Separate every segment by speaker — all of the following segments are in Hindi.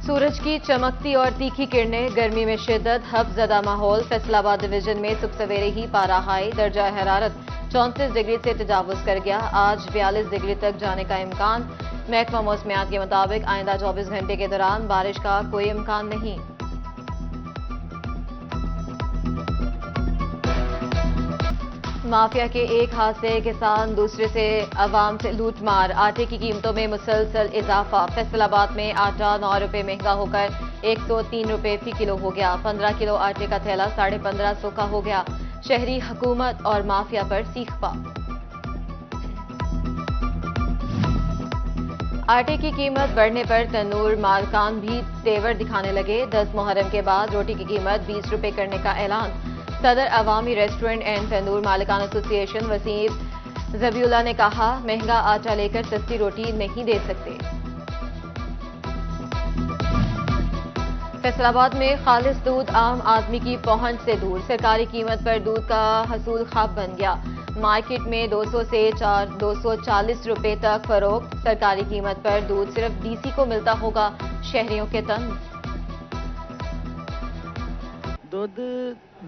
Speaker 1: सूरज की चमकती और तीखी किरणें, गर्मी में शिद्दत, हफ्ज़दा माहौल। फैसलाबाद डिवीजन में सुबह सवेरे ही पारा हाई दर्जा हरारत 34 डिग्री से तजावुज कर गया। आज 42 डिग्री तक जाने का इम्कान। महकमा मौसमियात के मुताबिक आइंदा 24 घंटे के दौरान बारिश का कोई इम्कान नहीं। माफिया के एक हाथ से किसान, दूसरे से अवाम से लूटमार। आटे की कीमतों में मुसलसल इजाफा। फैसलाबाद में आटा 9 रुपए महंगा होकर 103 रुपए फी किलो हो गया। 15 किलो आटे का थैला 1550 का हो गया। शहरी हुकूमत और माफिया पर सीखपा। आटे की कीमत बढ़ने पर तंदूर मालकान भी तेवर दिखाने लगे। 10 मुहर्रम के बाद रोटी की कीमत 20 रुपए करने का ऐलान। सदर अवामी रेस्टोरेंट एंड तंदूर मालिकान एसोसिएशन वसीम जबीउल्ला ने कहा, महंगा आटा लेकर सस्ती रोटी नहीं दे सकते। फैसलाबाद में खालिस दूध आम आदमी की पहुंच से दूर। सरकारी कीमत पर दूध का हसूल ख्वाब बन गया। मार्केट में 200 से 240 रुपए तक फरोख्त। सरकारी कीमत पर दूध सिर्फ डीसी को मिलता होगा। शहरियों के तंज।
Speaker 2: ਦੁੱਧ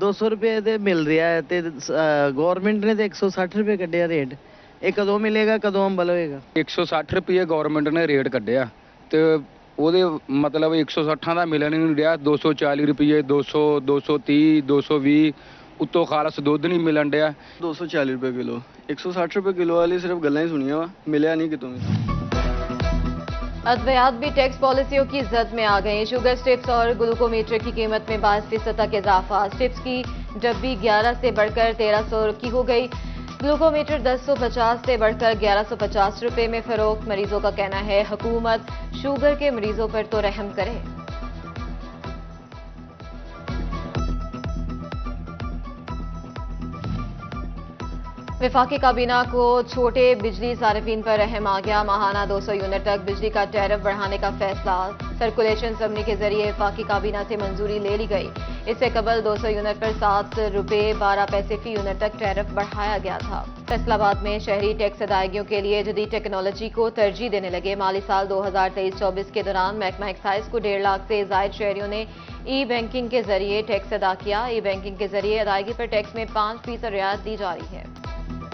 Speaker 2: 200 ਰੁਪਏ ਦੇ ਮਿਲ ਰਿਹਾ ਹੈ ਤੇ ਗਵਰਨਮੈਂਟ ਨੇ ਤੇ 160 ਰੁਪਏ ਕੱਢਿਆ ਰੇਟ। ਇਹ ਕਦੋਂ ਮਿਲੇਗਾ, ਕਦੋਂ ਅੰਬਲ ਹੋਏਗਾ?
Speaker 3: 160 ਰੁਪਏ ਗਵਰਨਮੈਂਟ ਨੇ ਰੇਟ ਕੱਢਿਆ ਤੇ ਉਹਦੇ ਮਤਲਬ 160 ਦਾ ਮਿਲਣ ਨਹੀਂ ਰਿਹਾ। 240 ਰੁਪਏ 200 230 220 ਉੱਤੋਂ ਖਾਲਸ ਦੁੱਧ ਨਹੀਂ ਮਿਲਣ ਡਿਆ।
Speaker 4: 240 ਰੁਪਏ ਕਿਲੋ 160 ਰੁਪਏ ਕਿਲੋ ਵਾਲੀ ਸਿਰਫ ਗੱਲਾਂ ਹੀ ਸੁਣੀਆਂ ਵਾ, ਮਿਲਿਆ ਨਹੀਂ ਕਿਤੋਂ ਵੀ।
Speaker 1: अद्वियात भी टैक्स पॉलिसियों की जद में आ गई। शुगर स्ट्रिप्स और ग्लूकोमीटर की कीमत में 22% तक इजाफा। स्ट्रिप्स की डब्बी 11 से बढ़कर 1300 की हो गई। ग्लूकोमीटर 1050 से बढ़कर 1150 रुपए में फरोख्त। मरीजों का कहना है हुकूमत शुगर के मरीजों पर तो रहम करे। विफाकी काबीना को छोटे बिजली सार्फिन पर रहम आ गया। माहाना 200 यूनिट तक बिजली का टैरिफ बढ़ाने का फैसला। सर्कुलेशन असम्बली के जरिए विफाकी काबीना से मंजूरी ले ली गई। इससे कबल 200 यूनिट पर 7 रुपए 12 पैसे फी यूनिट तक टैरिफ बढ़ाया गया था। फैसलाबाद में शहरी टैक्स अदायगियों के लिए जदीद टेक्नोलॉजी को तरजीह देने लगे। माली साल 2023-24 के दौरान महकमा एक्साइज को 1.5 लाख से जायद शहरियों ने ई बैंकिंग के जरिए टैक्स अदा किया। ई बैंकिंग के जरिए अदायगी पर टैक्स में 5% रियायत दी जा रही है।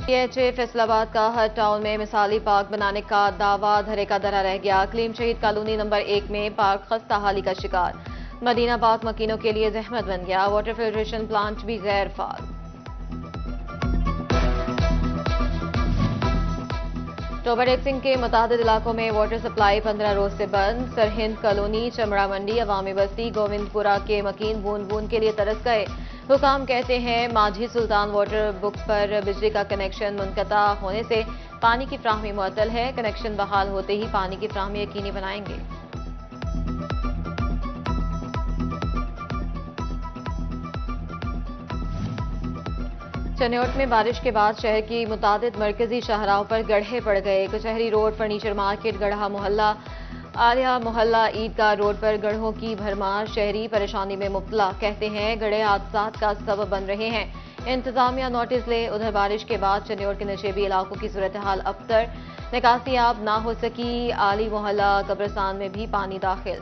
Speaker 1: PHA फैसलाबाद का हर टाउन में मिसाली पार्क बनाने का दावा धरे का धरा रह गया। क्लीम शहीद कॉलोनी नंबर 1 में पार्क खस्ता हाली का शिकार। मदीना पार्क मकीनों के लिए जहमत बन गया। वाटर फिल्ट्रेशन प्लांट भी गैर फाल। टोबर सिंह के मुतादिद इलाकों में वाटर सप्लाई 15 रोज से बंद। सरहिंद कॉलोनी, चमड़ा मंडी, अवामी बस्ती, गोविंदपुरा के मकीन बूंद बूंद के लिए तरस गए। हुकाम कहते हैं माझी सुल्तान वाटर बुक्स पर बिजली का कनेक्शन मुनक़ता होने से पानी की फ्राहमी मुअत्तल है। कनेक्शन बहाल होते ही पानी की फ्राहमी यकीनी बनाएंगे। चन्योट में बारिश के बाद शहर की मुतादिद मरकजी शाहराहों पर गड्ढे पड़ गए। कचहरी रोड, फर्नीचर मार्केट, गढ़ा मोहल्ला, आलिया मोहल्ला, ईदगाह रोड पर गड्ढों की भरमार। शहरी परेशानी में मुब्तला। कहते हैं गड्ढे हादसात का सबब बन रहे हैं। इंतजामिया नोटिस ले। उधर बारिश के बाद चन्योट के नशेबी इलाकों की सूरत हाल अबतर। निकासी आब ना हो सकी। आली मोहल्ला कब्रिस्तान में भी पानी दाखिल।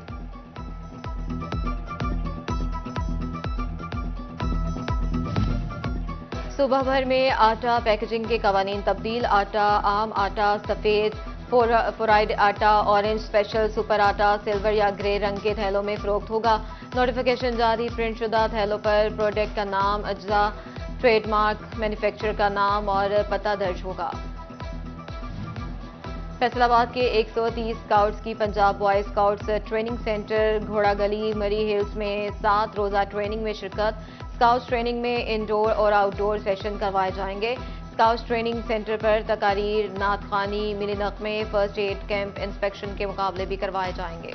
Speaker 1: सुबह भर में आटा पैकेजिंग के कवानीन तब्दील। आटा आम आटा, सफेद फ्राइड आटा, ऑरेंज स्पेशल, सुपर आटा सिल्वर या ग्रे रंग के थैलों में फरोख्त होगा। नोटिफिकेशन जारी। प्रिंट शुदा थैलों पर प्रोडक्ट का नाम, अज्जा, ट्रेडमार्क, मैन्युफैक्चरर का नाम और पता दर्ज होगा। फैसलाबाद के 130 स्काउट्स की Punjab boy scouts training centre घोड़ा गली मरी हिल्स में 7 रोजा ट्रेनिंग में शिरकत। स्काउट्स ट्रेनिंग में इंडोर और आउटडोर सेशन करवाए जाएंगे। स्काउट्स ट्रेनिंग सेंटर पर तकारीर, नात खानी, मिनी नगमे, फर्स्ट एड कैंप, इंस्पेक्शन के मुकाबले भी करवाए जाएंगे।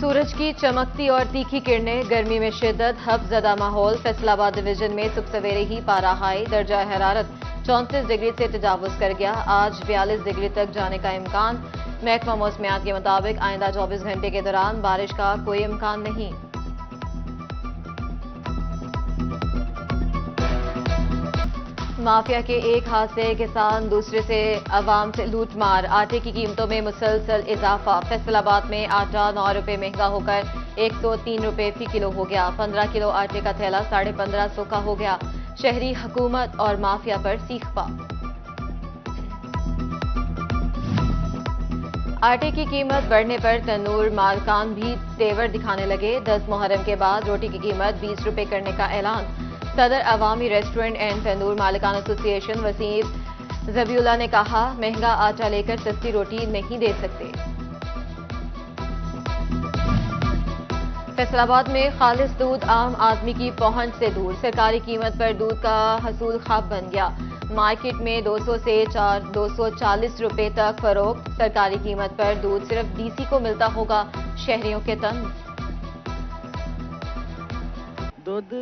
Speaker 1: सूरज की चमकती और तीखी किरणें, गर्मी में शिद्दत, हफ्ज़दा माहौल। फैसलाबाद डिवीजन में सुबह सवेरे ही पारा हाई दर्जा हरारत 34 डिग्री से तजावुज कर गया। आज 42 डिग्री तक जाने का इम्कान। महकमा मौसमियात के मुताबिक आइंदा 24 घंटे के दौरान बारिश का कोई इम्कान नहीं। माफिया के एक हाथ से किसान, दूसरे से अवाम से लूटमार। आटे की कीमतों में मुसलसल इजाफा। फैसलाबाद में आटा 9 रुपए महंगा होकर 103 रुपए फी किलो हो गया। 15 किलो आटे का थैला 1550 का हो गया। शहरी हुकूमत और माफिया पर सीखपा। आटे की कीमत बढ़ने पर तंदूर मालकान भी तेवर दिखाने लगे। 10 मुहर्रम के बाद रोटी की कीमत 20 रुपए करने का ऐलान। सदर अवामी रेस्टोरेंट एंड तंदूर मालिकान एसोसिएशन वसीम जबीउल्लाह ने कहा, महंगा आटा लेकर सस्ती रोटी नहीं दे सकते। फैसलाबाद में खालिस दूध आम आदमी की पहुंच से दूर। सरकारी कीमत पर दूध का हसूल ख्वाब बन गया। मार्केट में 200 से 240 रुपए तक फरोख्त। सरकारी कीमत पर दूध सिर्फ डीसी को मिलता होगा। शहरियों के तंज।
Speaker 2: ਦੁੱਧ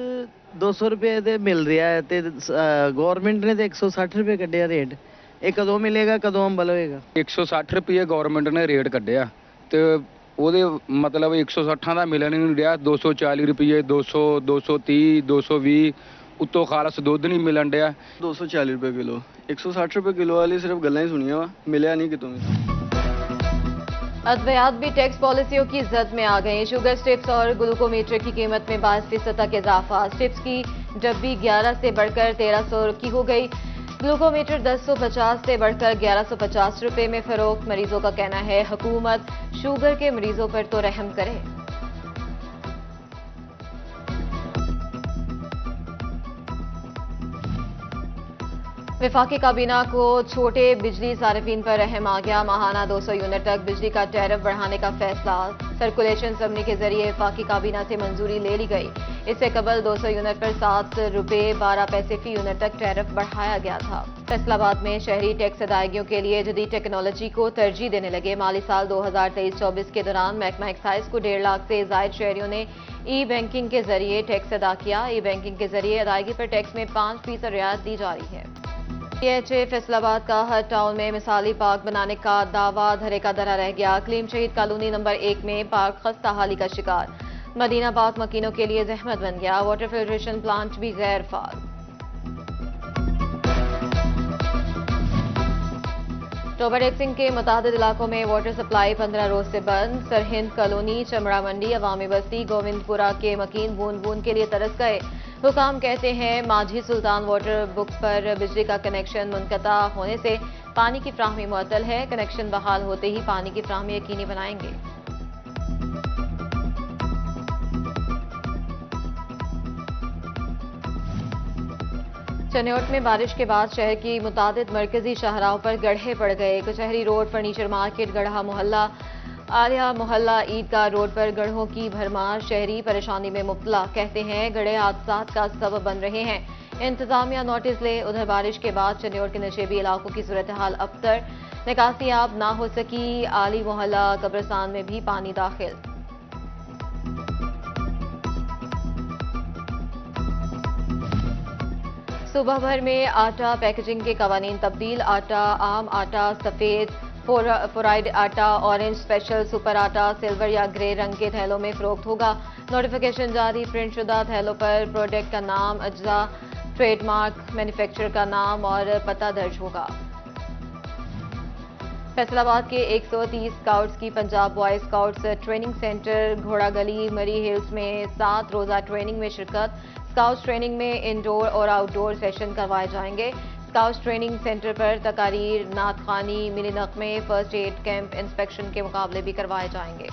Speaker 2: 200 ਰੁਪਏ ਦੇ ਮਿਲ ਰਿਹਾ ਹੈ ਤੇ ਗਵਰਨਮੈਂਟ ਨੇ ਤੇ 160 ਰੁਪਏ ਕੱਢਿਆ ਰੇਟ। ਇਹ ਕਦੋਂ ਮਿਲੇਗਾ, ਕਦੋਂ ਅੰਬਲ ਹੋਏਗਾ?
Speaker 3: 160 ਰੁਪਏ ਗਵਰਨਮੈਂਟ ਨੇ ਰੇਟ ਕੱਢਿਆ ਤੇ ਉਹਦੇ ਮਤਲਬ 160 ਦਾ ਮਿਲਣ ਨਹੀਂ ਰਿਹਾ। 240 ਰੁਪਏ 200 230 220 ਉੱਤੋਂ ਖਾਲਸ ਦੁੱਧ ਨਹੀਂ ਮਿਲਣ ਡਿਆ।
Speaker 4: 240 रुपए किलो 160 रुपए किलो वाली सिर्फ गल्लां ही सुनिया वा, मिलिया नहीं कितों भी।
Speaker 1: अद्वियात भी टैक्स पॉलिसियों की जद में आ गई। शुगर स्ट्रिप्स और ग्लूकोमीटर की कीमत में 22% तक इजाफा। स्ट्रिप्स की डब्बी 11 से बढ़कर 1300 की हो गई। ग्लूकोमीटर 1050 से बढ़कर 1150 रुपए में फरोख्त। मरीजों का कहना है हुकूमत शुगर के मरीजों पर तो रहम करे। विफाकी काबीना को छोटे बिजली सार्फिन पर रहम आ गया। माहाना 200 यूनिट तक बिजली का टैरिफ बढ़ाने का फैसला सर्कुलेशन असम्बली के जरिए विफाकी काबीना से मंजूरी ले ली गई। इससे कबल 200 यूनिट पर 7 रुपए 12 पैसे फी यूनिट तक टैरिफ बढ़ाया गया था। फैसलाबाद में शहरी टैक्स अदायगियों के लिए जदीद टेक्नोलॉजी को तरजीह देने लगे। माली साल 2023-24 के दौरान महकमा एक्साइज को 1.5 लाख से जायद शहरियों ने ई बैंकिंग के जरिए टैक्स अदा किया। ई बैंकिंग के जरिए अदायगी पर टैक्स में 5% रियायत दी जा रही है। PHA फैसलाबाद का हर टाउन में मिसाली पार्क बनाने का दावा धरे का धरा रह गया। क्लीम शहीद कॉलोनी नंबर 1 में पार्क खस्ता हाली का शिकार। मदीना पार्क मकीनों के लिए जहमत बन गया। वाटर फिल्ट्रेशन प्लांट भी गैर फाल। टोबर एक्सिंग के मुतादिद इलाकों में वाटर सप्लाई 15 रोज से बंद। सरहिंद कॉलोनी, चमड़ा मंडी, अवामी बस्ती, गोविंदपुरा के मकीन बूंद बूंद के लिए तरस गए। हुकाम कहते हैं माझी सुल्तान वाटर बुक्स पर बिजली का कनेक्शन मुनक़ता होने से पानी की फ्राहमी मुअत्तल है। कनेक्शन बहाल होते ही पानी की फ्राहमी यकीनी बनाएंगे। चन्योट में बारिश के बाद शहर की मुतादिद मरकजी शाहराहों पर गड्ढे पड़ गए। कचहरी रोड, फर्नीचर मार्केट, गढ़ा मोहल्ला, आलिया मोहल्ला, ईदगाह रोड पर गड्ढों की भरमार। शहरी परेशानी में मुब्तला। कहते हैं गड्ढे हादसात का सबब बन रहे हैं। इंतजामिया नोटिस ले। उधर बारिश के बाद चन्योट के नशेबी इलाकों की सूरत हाल अबतर। निकासी आब ना हो सकी। आली मोहल्ला कब्रिस्तान में भी पानी दाखिल। सुबह भर में आटा पैकेजिंग के कवानीन तब्दील। आटा आम आटा, सफेद फ्राइड आटा, ऑरेंज स्पेशल, सुपर आटा सिल्वर या ग्रे रंग के थैलों में फरोख्त होगा। नोटिफिकेशन जारी। प्रिंट शुदा थैलों पर प्रोडक्ट का नाम, अज्जा, ट्रेडमार्क, मैन्युफैक्चरर का नाम और पता दर्ज होगा। फैसलाबाद के 130 स्काउट्स की Punjab boy scouts training centre घोड़ा गली मरी हिल्स में 7 रोजा ट्रेनिंग में शिरकत। स्काउट्स ट्रेनिंग में इंडोर और आउटडोर सेशन करवाए जाएंगे। स्काउट्स ट्रेनिंग सेंटर पर तकारीर, नात खानी, मिनी नगमे, फर्स्ट एड कैंप, इंस्पेक्शन के मुकाबले भी करवाए जाएंगे।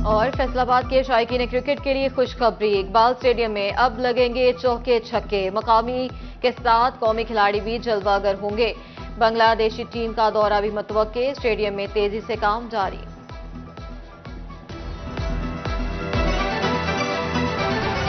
Speaker 1: और फैसलाबाद के शायकीन क्रिकेट के लिए खुशखबरी। इकबाल स्टेडियम में अब लगेंगे चौके छक्के। मकामी के साथ कौमी खिलाड़ी भी जलवागर होंगे। बांग्लादेशी टीम का दौरा भी मुतवक्के। स्टेडियम में तेजी से काम जारी।